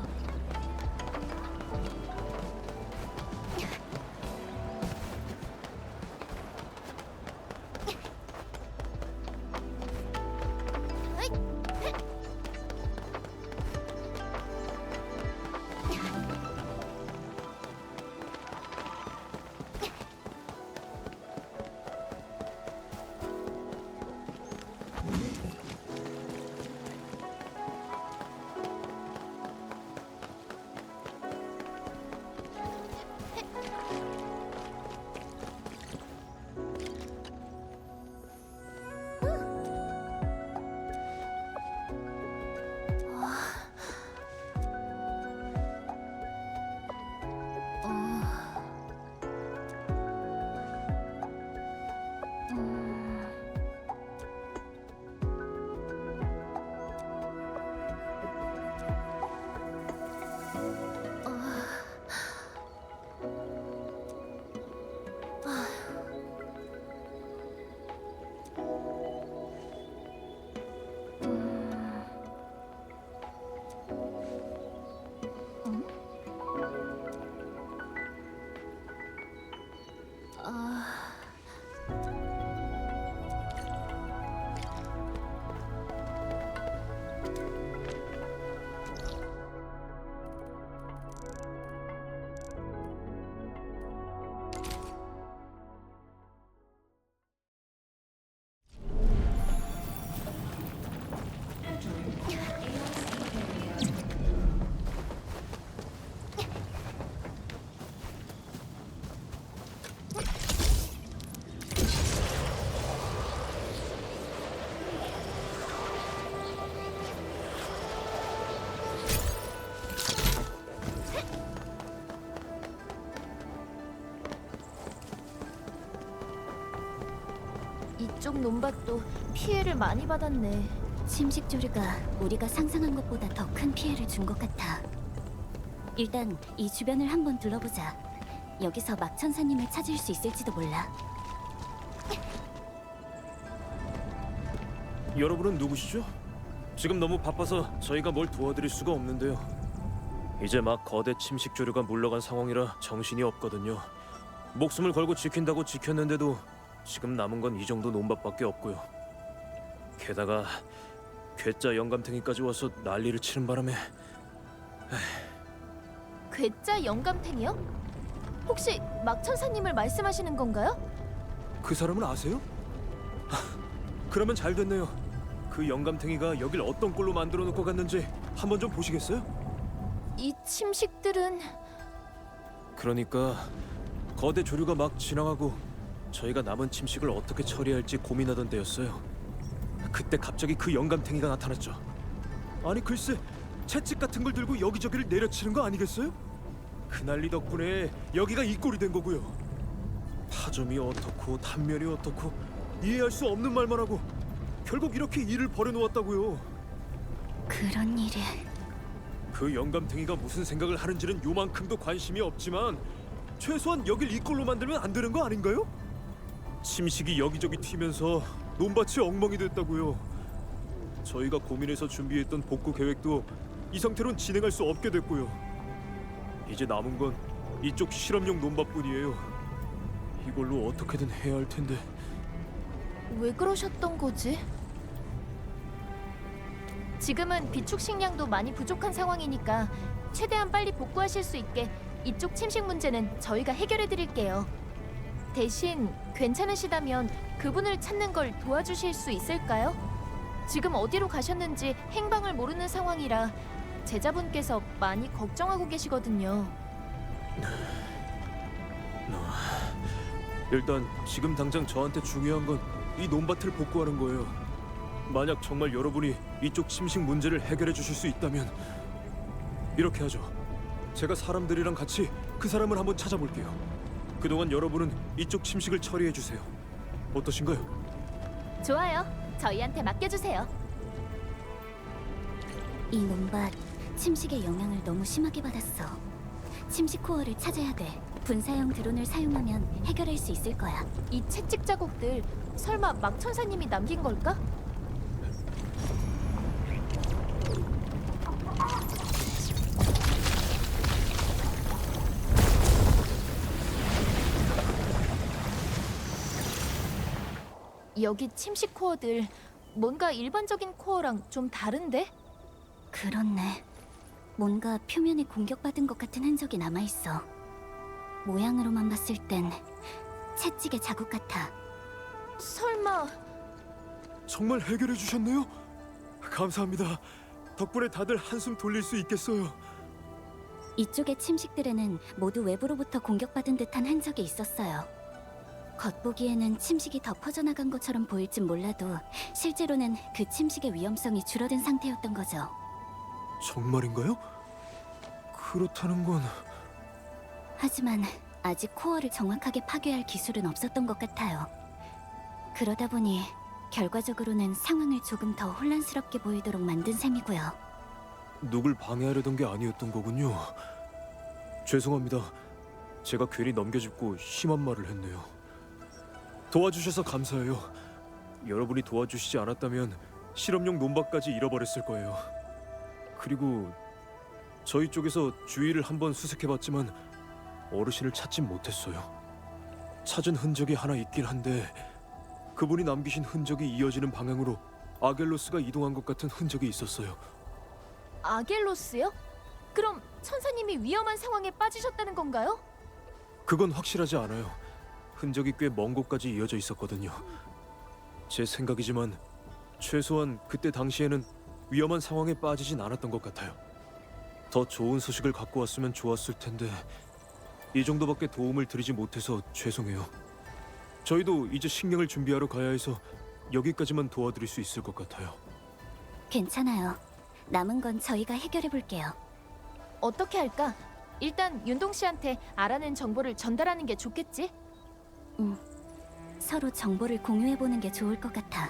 이쪽 논밭도 피해를 많이 받았네. 침식 조류가 우리가 상상한 것보다 더 큰 피해를 준 것 같아. 일단 이 주변을 한번 둘러보자. 여기서 막 천사님을 찾을 수 있을지도 몰라. 여러분은 누구시죠? 지금 너무 바빠서 저희가 뭘 도와드릴 수가 없는데요. 이제 막 거대 침식 조류가 물러간 상황이라 정신이 없거든요. 목숨을 걸고 지킨다고 지켰는데도 지금 남은 건 이 정도 논밭밖에 없고요. 게다가 괴짜 영감탱이까지 와서 난리를 치는 바람에 괴짜 영감탱이요? 혹시 막 천사님을 말씀하시는 건가요? 그 사람은 아세요? 그러면 잘 됐네요. 그 영감탱이가 여길 어떤 꼴로 만들어 놓고 갔는지 한번 좀 보시겠어요? 이 침식들은 그러니까 거대 조류가 막 지나가고 저희가 남은 침식을 어떻게 처리할지 고민하던 때였어요. 그때 갑자기 그 영감탱이가 나타났죠. 아니 글쎄 채찍 같은 걸 들고 여기저기를 내려치는 거 아니겠어요? 그 난리 덕분에 여기가 이 꼴이 된 거고요. 파점이 어떻고 단면이 어떻고 이해할 수 없는 말만 하고 결국 이렇게 일을 벌여놓았다고요. 그런 일이... 그 영감탱이가 무슨 생각을 하는지는 요만큼도 관심이 없지만 최소한 여길 이 꼴로 만들면 안 되는 거 아닌가요? 침식이 여기저기 튀면서 논밭이 엉망이 됐다고요. 저희가 고민해서 준비했던 복구 계획도 이 상태로는 진행할 수 없게 됐고요. 이제 남은 건 이쪽 실험용 논밭뿐이에요. 이걸로 어떻게든 해야 할 텐데. 왜 그러셨던 거지? 지금은 비축 식량도 많이 부족한 상황이니까 최대한 빨리 복구하실 수 있게 이쪽 침식 문제는 저희가 해결해 드릴게요. 대신 괜찮으시다면 그분을 찾는 걸 도와주실 수 있을까요? 지금 어디로 가셨는지 행방을 모르는 상황이라 제자분께서 많이 걱정하고 계시거든요. 일단 지금 당장 저한테 중요한 건 이 논밭을 복구하는 거예요. 만약 정말 여러분이 이쪽 침식 문제를 해결해 주실 수 있다면 이렇게 하죠. 제가 사람들이랑 같이 그 사람을 한번 찾아볼게요. 그동안 여러분은 이쪽 침식을 처리해 주세요. 어떠신가요? 좋아요. 저희한테 맡겨주세요. 이 논밭 침식의 영향을 너무 심하게 받았어. 침식 코어를 찾아야 돼. 분사형 드론을 사용하면 해결할 수 있을 거야. 이 채찍 자국들 설마 막 천사님이 남긴 걸까? 여기 침식 코어들 뭔가 일반적인 코어랑 좀 다른데? 그렇네. 뭔가 표면에 공격받은 것 같은 흔적이 남아있어. 모양으로만 봤을 땐 채찍의 자국 같아. 설마 정말 해결해 주셨네요. 감사합니다. 덕분에 다들 한숨 돌릴 수 있겠어요. 이쪽의 침식들에는 모두 외부로부터 공격받은 듯한 흔적이 있었어요. 겉보기에는 침식이 더 퍼져나간 것처럼 보일진 몰라도 실제로는 그 침식의 위험성이 줄어든 상태였던 거죠. 정말인가요? 그렇다는 건... 하지만 아직 코어를 정확하게 파괴할 기술은 없었던 것 같아요. 그러다 보니 결과적으로는 상황을 조금 더 혼란스럽게 보이도록 만든 셈이고요. 누굴 방해하려던 게 아니었던 거군요. 죄송합니다. 제가 괜히 넘겨짚고 심한 말을 했네요. 도와주셔서 감사해요. 여러분이 도와주시지 않았다면 실험용 논밭까지 잃어버렸을 거예요. 그리고 저희 쪽에서 주위를 한번 수색해봤지만 어르신을 찾진 못했어요. 찾은 흔적이 하나 있긴 한데 그분이 남기신 흔적이 이어지는 방향으로 아겔로스가 이동한 것 같은 흔적이 있었어요. 아겔로스요? 그럼 천사님이 위험한 상황에 빠지셨다는 건가요? 그건 확실하지 않아요. 흔적이 꽤 먼 곳까지 이어져 있었거든요. 제 생각이지만 최소한 그때 당시에는 위험한 상황에 빠지진 않았던 것 같아요. 더 좋은 소식을 갖고 왔으면 좋았을 텐데 이 정도밖에 도움을 드리지 못해서 죄송해요. 저희도 이제 식량을 준비하러 가야 해서 여기까지만 도와드릴 수 있을 것 같아요. 괜찮아요. 남은 건 저희가 해결해 볼게요. 어떻게 할까? 일단 윤동 씨한테 알아낸 정보를 전달하는 게 좋겠지? 서로 정보를 공유해 보는 게 좋을 것 같아.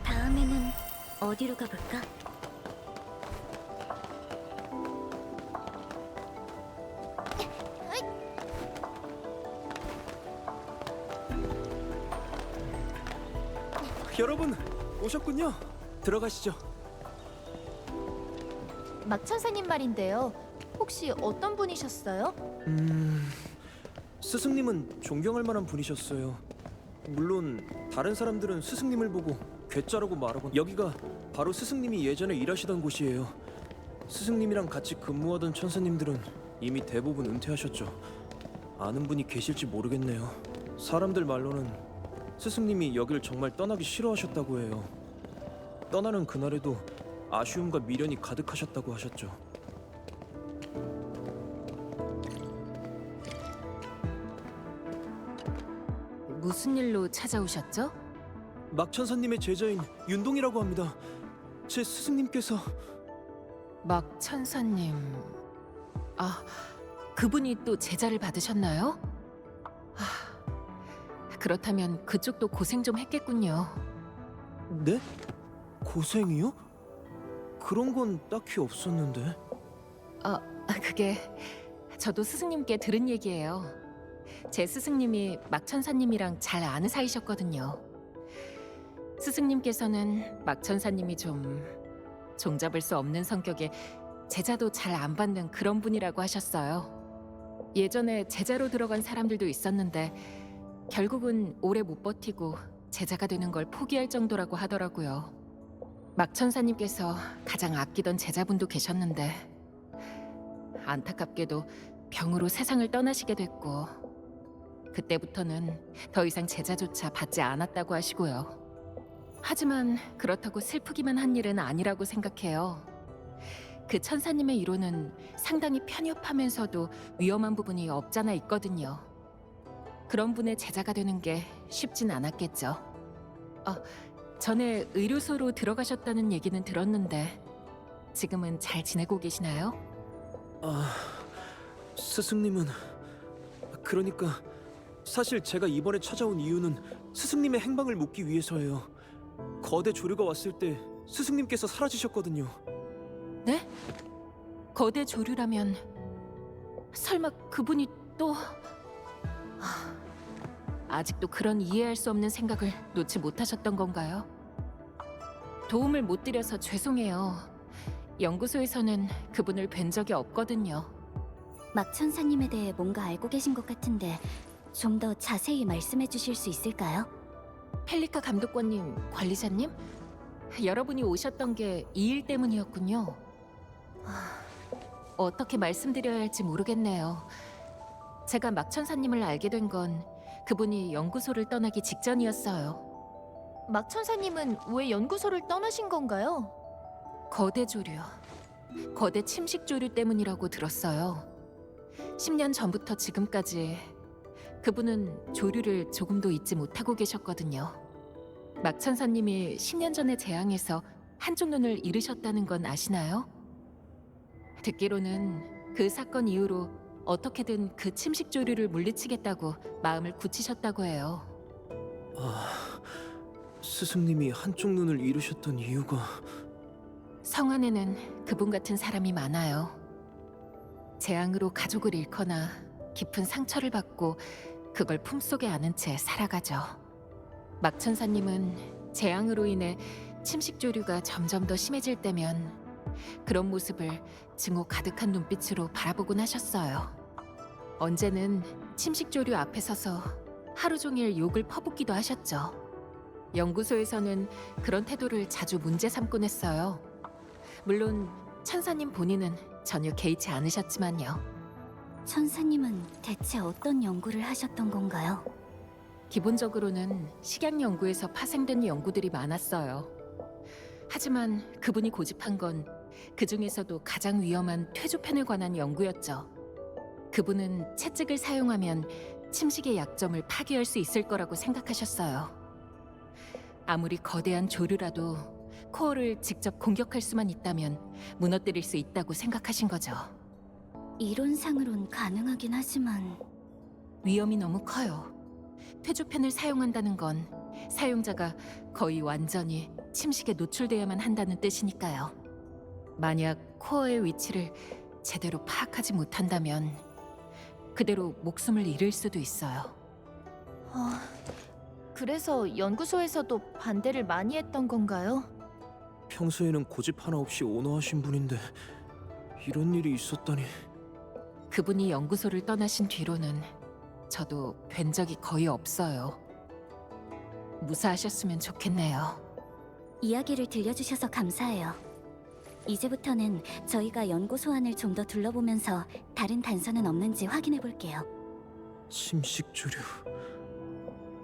다음에는 어디로 가볼까? 여러분 오셨군요. 들어가시죠. 막 천사님 말인데요. 혹시 어떤 분이셨어요? 스승님은 존경할 만한 분이셨어요. 물론 다른 사람들은 스승님을 보고 괴짜라고 말하곤. 여기가 바로 스승님이 예전에 일하시던 곳이에요. 스승님이랑 같이 근무하던 천사님들은 이미 대부분 은퇴하셨죠. 아는 분이 계실지 모르겠네요. 사람들 말로는 스승님이 여길 정말 떠나기 싫어하셨다고 해요. 떠나는 그날에도 아쉬움과 미련이 가득하셨다고 하셨죠. 무슨 일로 찾아오셨죠? 막천사님의 제자인 윤동이라고 합니다. 제 스승님께서 막 천사님. 아, 그분이 또 제자를 받으셨나요? 그렇다면 그쪽도 고생 좀 했겠군요. 네? 고생이요? 그런 건 딱히 없었는데. 그게 저도 스승님께 들은 얘기예요. 제 스승님이 막천사님이랑 잘 아는 사이셨거든요. 스승님께서는 막천사님이 좀 종잡을 수 없는 성격에 제자도 잘 안 받는 그런 분이라고 하셨어요. 예전에 제자로 들어간 사람들도 있었는데 결국은 오래 못 버티고 제자가 되는 걸 포기할 정도라고 하더라고요. 막천사님께서 가장 아끼던 제자분도 계셨는데 안타깝게도 병으로 세상을 떠나시게 됐고 그때부터는 더 이상 제자조차 받지 않았다고 하시고요. 하지만 그렇다고 슬프기만 한 일은 아니라고 생각해요. 그 천사님의 이론은 상당히 편협하면서도 위험한 부분이 없잖아 있거든요. 그런 분의 제자가 되는 게 쉽진 않았겠죠. 전에 의료소로 들어가셨다는 얘기는 들었는데 지금은 잘 지내고 계시나요? 스승님은 그러니까 사실 제가 이번에 찾아온 이유는 스승님의 행방을 묻기 위해서예요. 거대 조류가 왔을 때 스승님께서 사라지셨거든요. 네? 거대 조류라면 설마 그분이 또... 아직도 그런 이해할 수 없는 생각을 놓지 못하셨던 건가요? 도움을 못 드려서 죄송해요. 연구소에서는 그분을 뵌 적이 없거든요. 막천사님에 대해 뭔가 알고 계신 것 같은데 좀 더 자세히 말씀해 주실 수 있을까요? 펠리카 감독관님, 관리자님? 여러분이 오셨던 게 이 일 때문이었군요. 어떻게 말씀드려야 할지 모르겠네요. 제가 막천사님을 알게 된 건 그분이 연구소를 떠나기 직전이었어요. 막천사님은 왜 연구소를 떠나신 건가요? 거대 조류, 거대 침식 조류 때문이라고 들었어요. 10년 전부터 지금까지 그분은 조류를 조금도 잊지 못하고 계셨거든요. 막천사님이 10년 전에 재앙에서 한쪽 눈을 잃으셨다는 건 아시나요? 듣기로는 그 사건 이후로 어떻게든 그 침식 조류를 물리치겠다고 마음을 굳히셨다고 해요. 스승님이 한쪽 눈을 잃으셨던 이유가... 성안에는 그분 같은 사람이 많아요. 재앙으로 가족을 잃거나 깊은 상처를 받고 그걸 품속에 안은 채 살아가죠. 막천사님은 재앙으로 인해 침식조류가 점점 더 심해질 때면 그런 모습을 증오 가득한 눈빛으로 바라보곤 하셨어요. 언제는 침식조류 앞에 서서 하루 종일 욕을 퍼붓기도 하셨죠. 연구소에서는 그런 태도를 자주 문제 삼곤 했어요. 물론 천사님 본인은 전혀 개의치 않으셨지만요. 천사님은 대체 어떤 연구를 하셨던 건가요? 기본적으로는 식약 연구에서 파생된 연구들이 많았어요. 하지만 그분이 고집한 건 그 중에서도 가장 위험한 퇴조펜에 관한 연구였죠. 그분은 채찍을 사용하면 침식의 약점을 파괴할 수 있을 거라고 생각하셨어요. 아무리 거대한 조류라도 코어를 직접 공격할 수만 있다면 무너뜨릴 수 있다고 생각하신 거죠. 이론상으론 가능하긴 하지만 위험이 너무 커요. 퇴조펜을 사용한다는 건 사용자가 거의 완전히 침식에 노출돼야만 한다는 뜻이니까요. 만약 코어의 위치를 제대로 파악하지 못한다면 그대로 목숨을 잃을 수도 있어요. 그래서 연구소에서도 반대를 많이 했던 건가요? 평소에는 고집 하나 없이 온화하신 분인데 이런 일이 있었다니... 그분이 연구소를 떠나신 뒤로는 저도 뵌 적이 거의 없어요. 무사하셨으면 좋겠네요. 이야기를 들려주셔서 감사해요. 이제부터는 저희가 연구소 안을 좀 더 둘러보면서 다른 단서는 없는지 확인해 볼게요. 침식조류.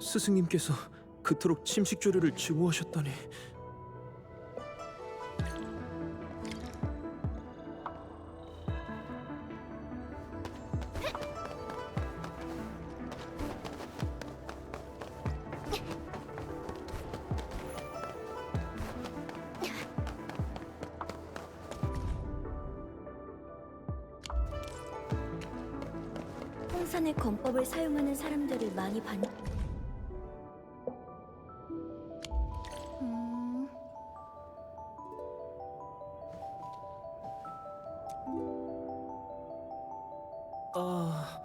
스승님께서 그토록 침식조류를 증오하셨다니. 홍산의 권법을 사용하는 사람들을 많이 봤. 아...